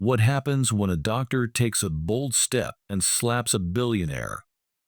What happens when a doctor takes a bold step and slaps a billionaire?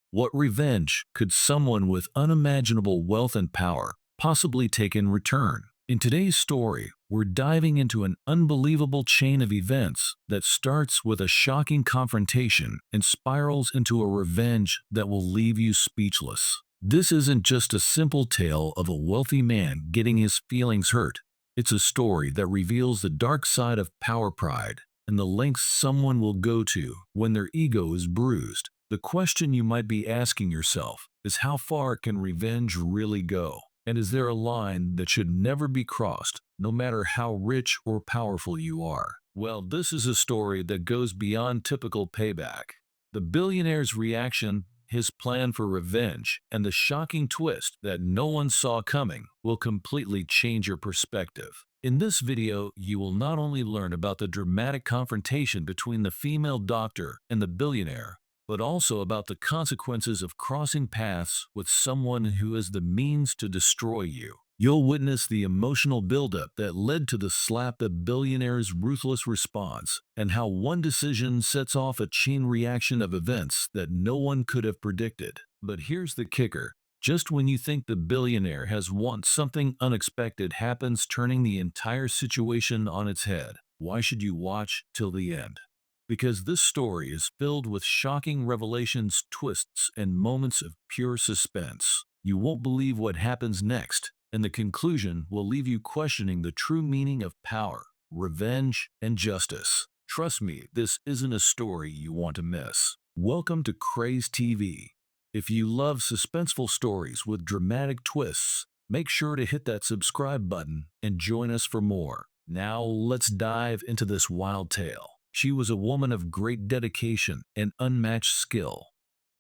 What revenge could someone with unimaginable wealth and power possibly take in return? In today's story, we're diving into an unbelievable chain of events that starts with a shocking confrontation and spirals into a revenge that will leave you speechless. This isn't just a simple tale of a wealthy man getting his feelings hurt. It's a story that reveals the dark side of power pride and the lengths someone will go to when their ego is bruised. The question you might be asking yourself is, how far can revenge really go? And is there a line that should never be crossed, no matter how rich or powerful you are? Well, this is a story that goes beyond typical payback. The billionaire's reaction, his plan for revenge, and the shocking twist that no one saw coming will completely change your perspective. In this video, you will not only learn about the dramatic confrontation between the female doctor and the billionaire, but also about the consequences of crossing paths with someone who has the means to destroy you. You'll witness the emotional buildup that led to the slap, the billionaire's ruthless response, and how one decision sets off a chain reaction of events that no one could have predicted. But here's the kicker. Just when you think the billionaire has won, something unexpected happens, turning the entire situation on its head. Why should you watch till the end? Because this story is filled with shocking revelations, twists, and moments of pure suspense. You won't believe what happens next, and the conclusion will leave you questioning the true meaning of power, revenge, and justice. Trust me, this isn't a story you want to miss. Welcome to Craze TV. If you love suspenseful stories with dramatic twists, make sure to hit that subscribe button and join us for more. Now let's dive into this wild tale. She was a woman of great dedication and unmatched skill.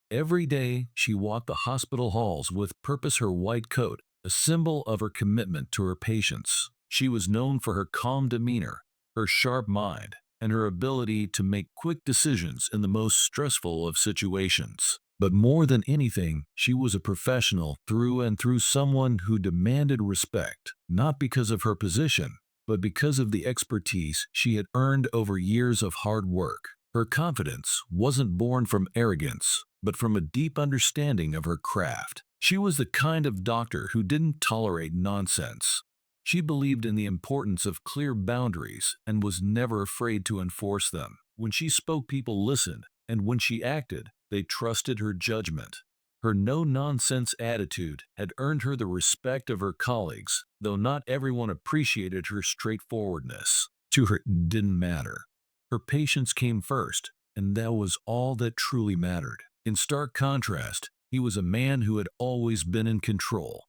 Every day, she walked the hospital halls with purpose, her white coat, a symbol of her commitment to her patients. She was known for her calm demeanor, her sharp mind, and her ability to make quick decisions in the most stressful of situations. But more than anything, she was a professional through and through, someone who demanded respect, not because of her position, but because of the expertise she had earned over years of hard work. Her confidence wasn't born from arrogance, but from a deep understanding of her craft. She was the kind of doctor who didn't tolerate nonsense. She believed in the importance of clear boundaries and was never afraid to enforce them. When she spoke, people listened, and when she acted, they trusted her judgment. Her no-nonsense attitude had earned her the respect of her colleagues, though not everyone appreciated her straightforwardness. To her, it didn't matter. Her patients came first, and that was all that truly mattered. In stark contrast, he was a man who had always been in control.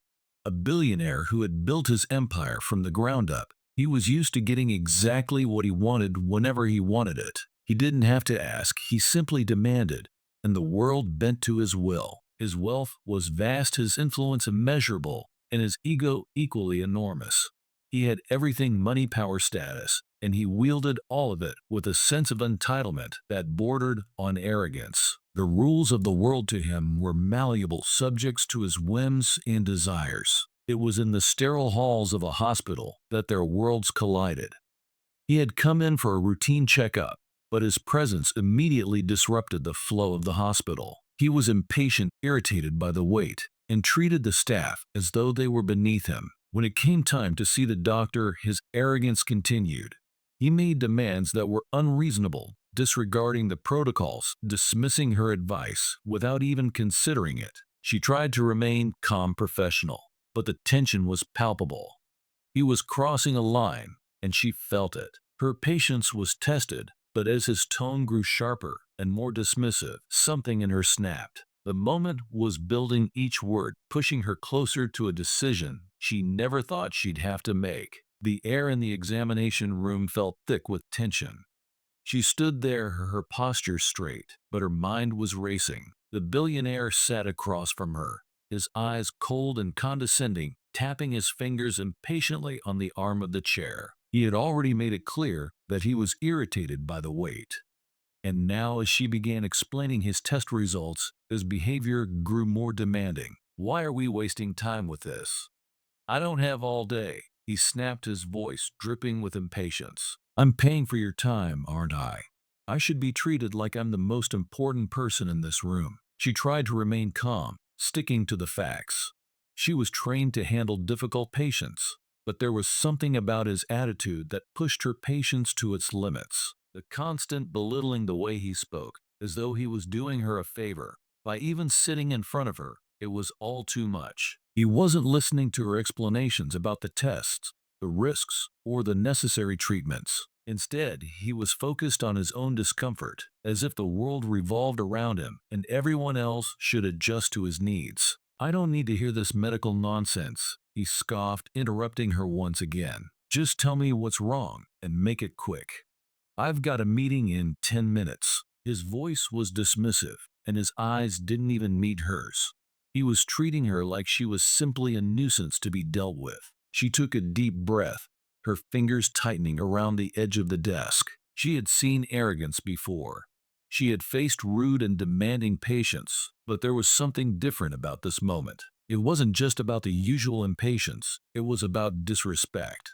A billionaire who had built his empire from the ground up. He was used to getting exactly what he wanted whenever he wanted it. He didn't have to ask, he simply demanded, and the world bent to his will. His wealth was vast, his influence immeasurable, and his ego equally enormous. He had everything: money, power, status, and he wielded all of it with a sense of entitlement that bordered on arrogance. The rules of the world to him were malleable, subjects to his whims and desires. It was in the sterile halls of a hospital that their worlds collided. He had come in for a routine checkup, but his presence immediately disrupted the flow of the hospital. He was impatient, irritated by the wait, and treated the staff as though they were beneath him. When it came time to see the doctor, his arrogance continued. He made demands that were unreasonable, disregarding the protocols, dismissing her advice without even considering it. She tried to remain calm, professional, but the tension was palpable. He was crossing a line, and she felt it. Her patience was tested, but as his tone grew sharper and more dismissive, something in her snapped. The moment was building, each word pushing her closer to a decision she never thought she'd have to make. The air in the examination room felt thick with tension. She stood there, her posture straight, but her mind was racing. The billionaire sat across from her, his eyes cold and condescending, tapping his fingers impatiently on the arm of the chair. He had already made it clear that he was irritated by the wait. And now, as she began explaining his test results, his behavior grew more demanding. "Why are we wasting time with this? I don't have all day," he snapped, his voice dripping with impatience. I'm paying for your time, aren't I? I should be treated like I'm the most important person in this room. She tried to remain calm, sticking to the facts. She was trained to handle difficult patients, but there was something about his attitude that pushed her patience to its limits. The constant belittling the way he spoke, as though he was doing her a favor, by even sitting in front of her, it was all too much. He wasn't listening to her explanations about the tests, the risks, or the necessary treatments. Instead, he was focused on his own discomfort, as if the world revolved around him and everyone else should adjust to his needs. I don't need to hear this medical nonsense, he scoffed, interrupting her once again. Just tell me what's wrong, and make it quick. I've got a meeting in 10 minutes. His voice was dismissive, and his eyes didn't even meet hers. He was treating her like she was simply a nuisance to be dealt with. She took a deep breath, her fingers tightening around the edge of the desk. She had seen arrogance before. She had faced rude and demanding patience, but there was something different about this moment. It wasn't just about the usual impatience, it was about disrespect.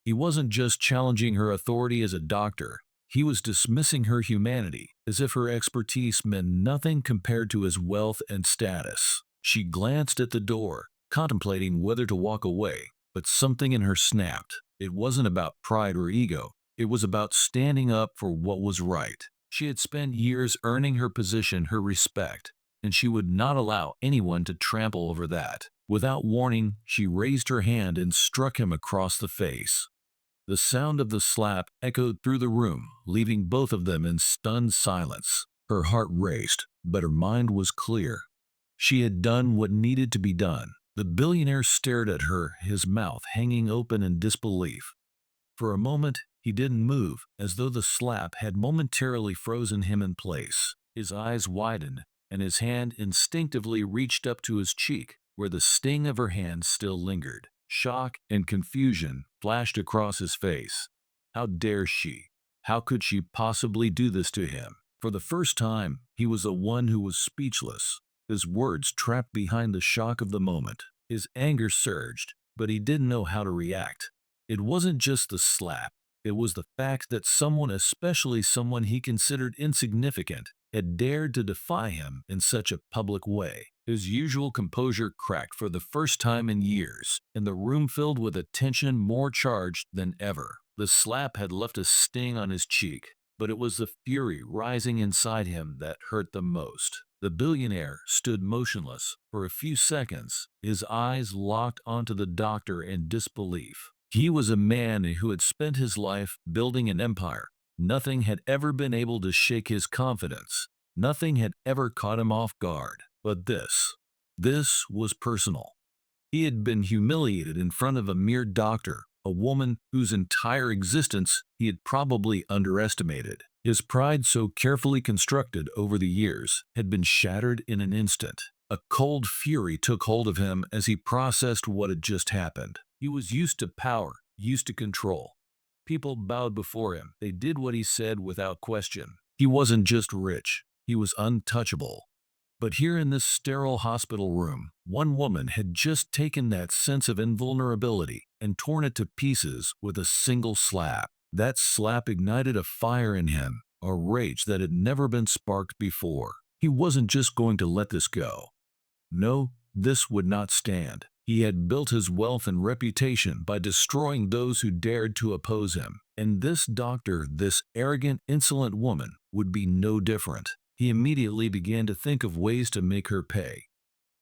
He wasn't just challenging her authority as a doctor, he was dismissing her humanity, as if her expertise meant nothing compared to his wealth and status. She glanced at the door, contemplating whether to walk away, but something in her snapped. It wasn't about pride or ego, it was about standing up for what was right. She had spent years earning her position, her respect, and she would not allow anyone to trample over that. Without warning, she raised her hand and struck him across the face. The sound of the slap echoed through the room, leaving both of them in stunned silence. Her heart raced, but her mind was clear. She had done what needed to be done. The billionaire stared at her, his mouth hanging open in disbelief. For a moment, he didn't move, as though the slap had momentarily frozen him in place. His eyes widened, and his hand instinctively reached up to his cheek, where the sting of her hand still lingered. Shock and confusion flashed across his face. How dare she? How could she possibly do this to him? For the first time, he was the one who was speechless, his words trapped behind the shock of the moment. His anger surged, but he didn't know how to react. It wasn't just the slap, it was the fact that someone, especially someone he considered insignificant, had dared to defy him in such a public way. His usual composure cracked for the first time in years, and the room filled with a tension more charged than ever. The slap had left a sting on his cheek, but it was the fury rising inside him that hurt the most. The billionaire stood motionless for a few seconds, his eyes locked onto the doctor in disbelief. He was a man who had spent his life building an empire. Nothing had ever been able to shake his confidence. Nothing had ever caught him off guard. But this was personal. He had been humiliated in front of a mere doctor, a woman whose entire existence he had probably underestimated. His pride, so carefully constructed over the years, had been shattered in an instant. A cold fury took hold of him as he processed what had just happened. He was used to power, used to control. People bowed before him. They did what he said without question. He wasn't just rich, he was untouchable. But here in this sterile hospital room, one woman had just taken that sense of invulnerability and torn it to pieces with a single slap. That slap ignited a fire in him, a rage that had never been sparked before. He wasn't just going to let this go. No, this would not stand. He had built his wealth and reputation by destroying those who dared to oppose him. And this doctor, this arrogant, insolent woman, would be no different. He immediately began to think of ways to make her pay.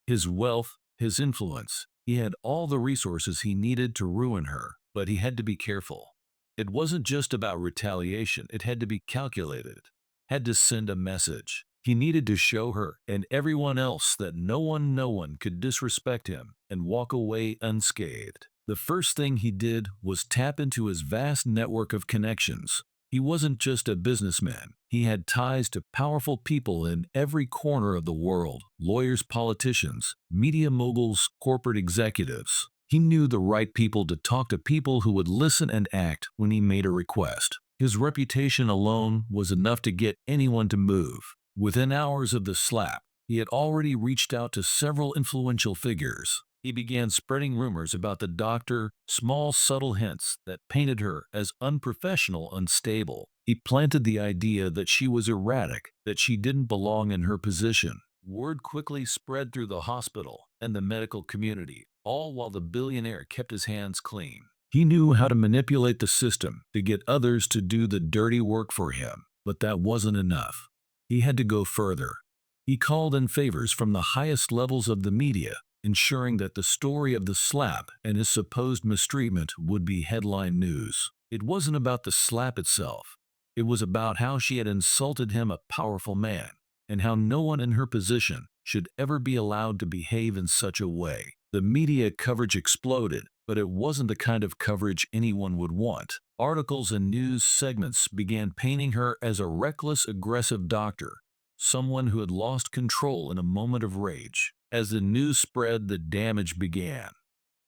His wealth, his influence, he had all the resources he needed to ruin her, but he had to be careful. It wasn't just about retaliation, it had to be calculated, had to send a message. He needed to show her and everyone else that no one could disrespect him and walk away unscathed. The first thing he did was tap into his vast network of connections. He wasn't just a businessman. He had ties to powerful people in every corner of the world: lawyers, politicians, media moguls, corporate executives. He knew the right people to talk to, people who would listen and act when he made a request. His reputation alone was enough to get anyone to move. Within hours of the slap, he had already reached out to several influential figures. He began spreading rumors about the doctor, small subtle hints that painted her as unprofessional, unstable. He planted the idea that she was erratic, that she didn't belong in her position. Word quickly spread through the hospital and the medical community, all while the billionaire kept his hands clean. He knew how to manipulate the system to get others to do the dirty work for him, but that wasn't enough. He had to go further. He called in favors from the highest levels of the media, ensuring that the story of the slap and his supposed mistreatment would be headline news. It wasn't about the slap itself. It was about how she had insulted him, a powerful man, and how no one in her position should ever be allowed to behave in such a way. The media coverage exploded, but it wasn't the kind of coverage anyone would want. Articles and news segments began painting her as a reckless, aggressive doctor, someone who had lost control in a moment of rage. As the news spread, the damage began.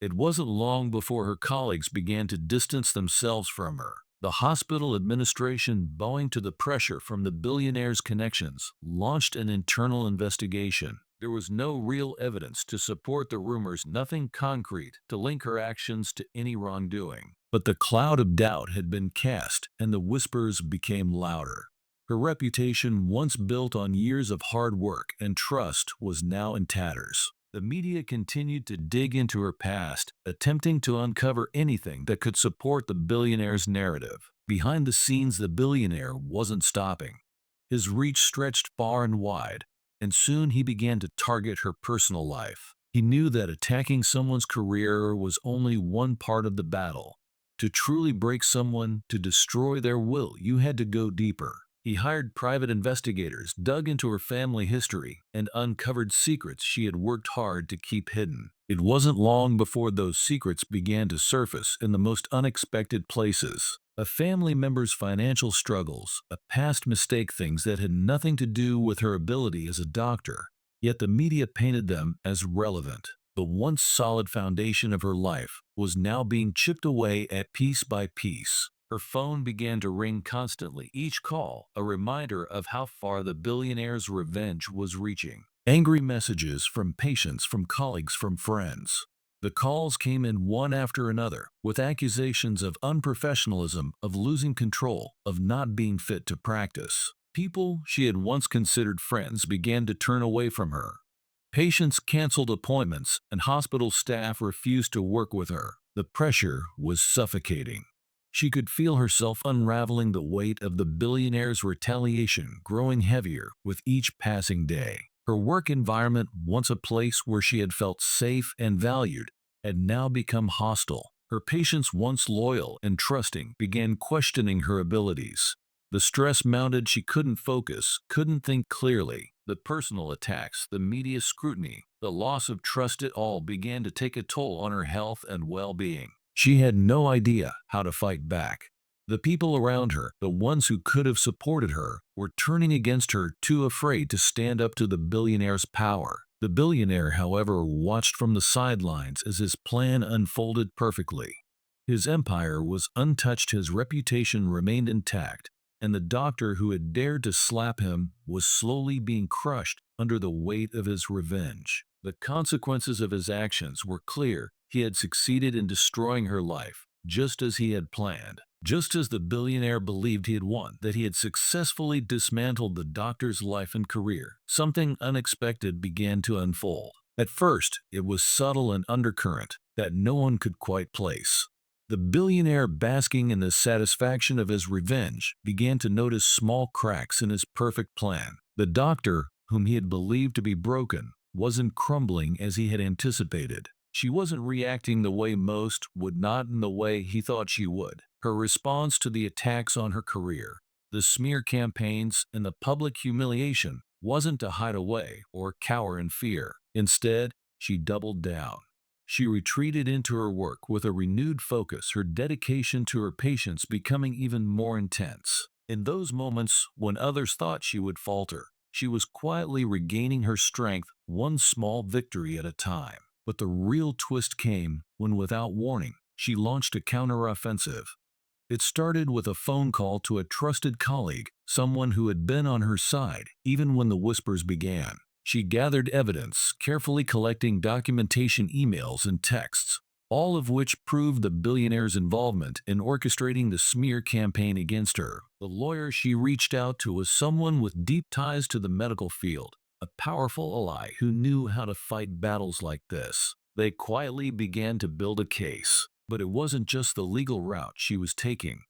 It wasn't long before her colleagues began to distance themselves from her. The hospital administration, bowing to the pressure from the billionaire's connections, launched an internal investigation. There was no real evidence to support the rumors, nothing concrete to link her actions to any wrongdoing. But the cloud of doubt had been cast, and the whispers became louder. Her reputation, once built on years of hard work and trust, was now in tatters. The media continued to dig into her past, attempting to uncover anything that could support the billionaire's narrative. Behind the scenes, the billionaire wasn't stopping. His reach stretched far and wide, and soon he began to target her personal life. He knew that attacking someone's career was only one part of the battle. To truly break someone, to destroy their will, you had to go deeper. He hired private investigators, dug into her family history, and uncovered secrets she had worked hard to keep hidden. It wasn't long before those secrets began to surface in the most unexpected places. A family member's financial struggles, a past mistake, things that had nothing to do with her ability as a doctor. Yet the media painted them as relevant. The once solid foundation of her life was now being chipped away at piece by piece. Her phone began to ring constantly, each call a reminder of how far the billionaire's revenge was reaching. Angry messages from patients, from colleagues, from friends. The calls came in one after another, with accusations of unprofessionalism, of losing control, of not being fit to practice. People she had once considered friends began to turn away from her. Patients canceled appointments, and hospital staff refused to work with her. The pressure was suffocating. She could feel herself unraveling, the weight of the billionaire's retaliation growing heavier with each passing day. Her work environment, once a place where she had felt safe and valued, had now become hostile. Her patients, once loyal and trusting, began questioning her abilities. The stress mounted, she couldn't focus, couldn't think clearly. The personal attacks, the media scrutiny, the loss of trust, it all began to take a toll on her health and well-being. She had no idea how to fight back. The people around her, the ones who could have supported her, were turning against her, too afraid to stand up to the billionaire's power. The billionaire, however, watched from the sidelines as his plan unfolded perfectly. His empire was untouched, his reputation remained intact, and the doctor who had dared to slap him was slowly being crushed under the weight of his revenge. The consequences of his actions were clear. He had succeeded in destroying her life, just as he had planned. Just as the billionaire believed he had won, that he had successfully dismantled the doctor's life and career, something unexpected began to unfold. At first, it was subtle and undercurrent that no one could quite place. The billionaire, basking in the satisfaction of his revenge, began to notice small cracks in his perfect plan. The doctor, whom he had believed to be broken, wasn't crumbling as he had anticipated. She wasn't reacting the way most would, not in the way he thought she would. Her response to the attacks on her career, the smear campaigns, and the public humiliation wasn't to hide away or cower in fear. Instead, she doubled down. She retreated into her work with a renewed focus, her dedication to her patients becoming even more intense. In those moments when others thought she would falter, she was quietly regaining her strength, one small victory at a time. But the real twist came when, without warning, she launched a counteroffensive. It started with a phone call to a trusted colleague, someone who had been on her side even when the whispers began. She gathered evidence, carefully collecting documentation, emails, and texts, all of which proved the billionaire's involvement in orchestrating the smear campaign against her. The lawyer she reached out to was someone with deep ties to the medical field, a powerful ally who knew how to fight battles like this. They quietly began to build a case, but it wasn't just the legal route she was taking.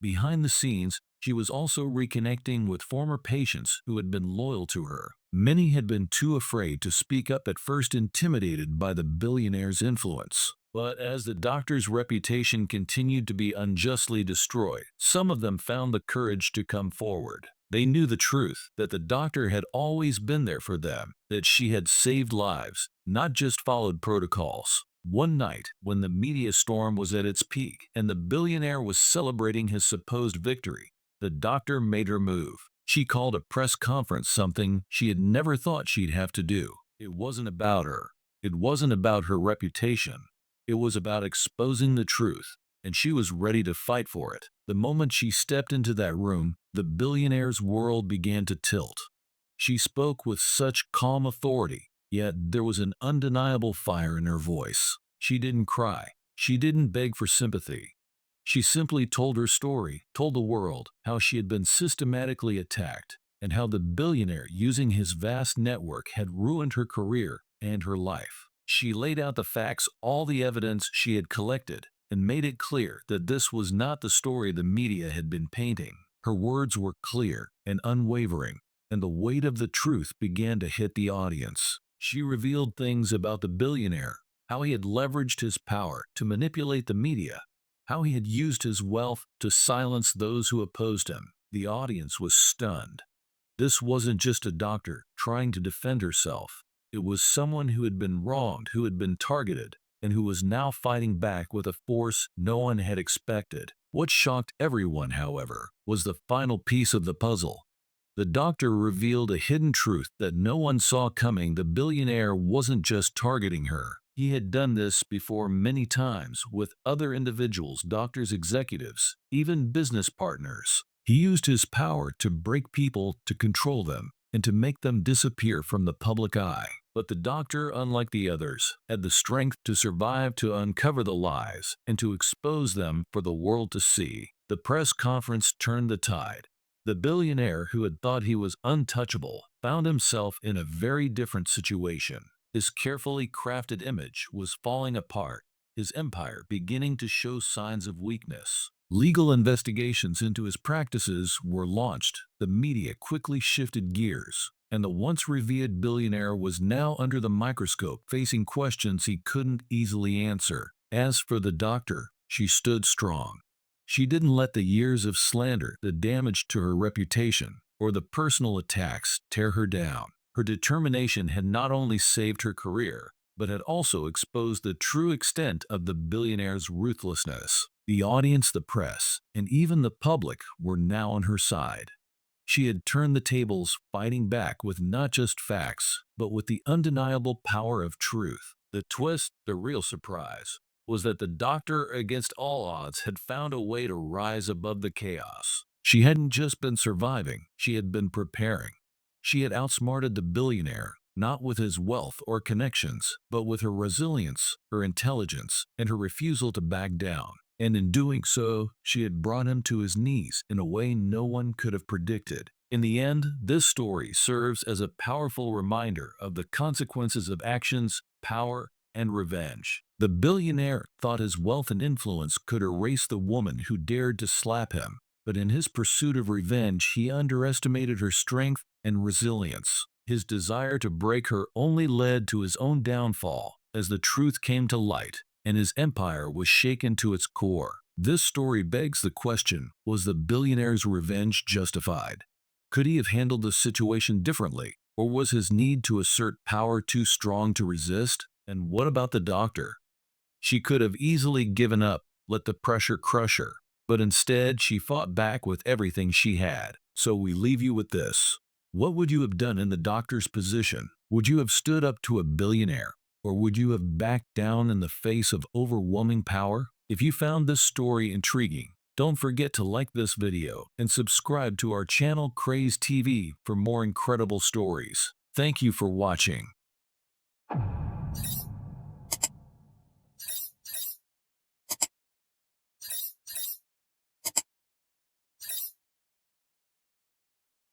Behind the scenes, she was also reconnecting with former patients who had been loyal to her. Many had been too afraid to speak up, at first intimidated by the billionaire's influence. But as the doctor's reputation continued to be unjustly destroyed, some of them found the courage to come forward. They knew the truth, that the doctor had always been there for them, that she had saved lives, not just followed protocols. One night, when the media storm was at its peak and the billionaire was celebrating his supposed victory, the doctor made her move. She called a press conference, something she had never thought she'd have to do. It wasn't about her. It wasn't about her reputation. It was about exposing the truth, and she was ready to fight for it. The moment she stepped into that room, the billionaire's world began to tilt. She spoke with such calm authority, yet there was an undeniable fire in her voice. She didn't cry. She didn't beg for sympathy. She simply told her story, told the world how she had been systematically attacked, and how the billionaire, using his vast network, had ruined her career and her life. She laid out the facts, all the evidence she had collected, and made it clear that this was not the story the media had been painting. Her words were clear and unwavering, and the weight of the truth began to hit the audience. She revealed things about the billionaire, how he had leveraged his power to manipulate the media, how he had used his wealth to silence those who opposed him. The audience was stunned. This wasn't just a doctor trying to defend herself. It was someone who had been wronged, who had been targeted, and who was now fighting back with a force no one had expected. What shocked everyone, however, was the final piece of the puzzle. The doctor revealed a hidden truth that no one saw coming. The billionaire wasn't just targeting her. He had done this before many times with other individuals, doctors, executives, even business partners. He used his power to break people, to control them, and to make them disappear from the public eye. But the doctor, unlike the others, had the strength to survive, to uncover the lies, and to expose them for the world to see. The press conference turned the tide. The billionaire, who had thought he was untouchable, found himself in a very different situation. His carefully crafted image was falling apart, his empire beginning to show signs of weakness. Legal investigations into his practices were launched. The media quickly shifted gears, and the once revered billionaire was now under the microscope, facing questions he couldn't easily answer. As for the doctor, she stood strong. She didn't let the years of slander, the damage to her reputation, or the personal attacks tear her down. Her determination had not only saved her career, but had also exposed the true extent of the billionaire's ruthlessness. The audience, the press, and even the public were now on her side. She had turned the tables, fighting back with not just facts, but with the undeniable power of truth. The twist, the real surprise, was that the doctor, against all odds, had found a way to rise above the chaos. She hadn't just been surviving, she had been preparing. She had outsmarted the billionaire, not with his wealth or connections, but with her resilience, her intelligence, and her refusal to back down. And in doing so, she had brought him to his knees in a way no one could have predicted. In the end, this story serves as a powerful reminder of the consequences of actions, power, and revenge. The billionaire thought his wealth and influence could erase the woman who dared to slap him, but in his pursuit of revenge, he underestimated her strength and resilience. His desire to break her only led to his own downfall as the truth came to light, and his empire was shaken to its core. This story begs the question, was the billionaire's revenge justified? Could he have handled the situation differently, or was his need to assert power too strong to resist? And what about the doctor? She could have easily given up, let the pressure crush her, but instead she fought back with everything she had. So we leave you with this. What would you have done in the doctor's position? Would you have stood up to a billionaire? Or would you have backed down in the face of overwhelming power? If you found this story intriguing, don't forget to like this video and subscribe to our channel Craze TV for more incredible stories. Thank you for watching.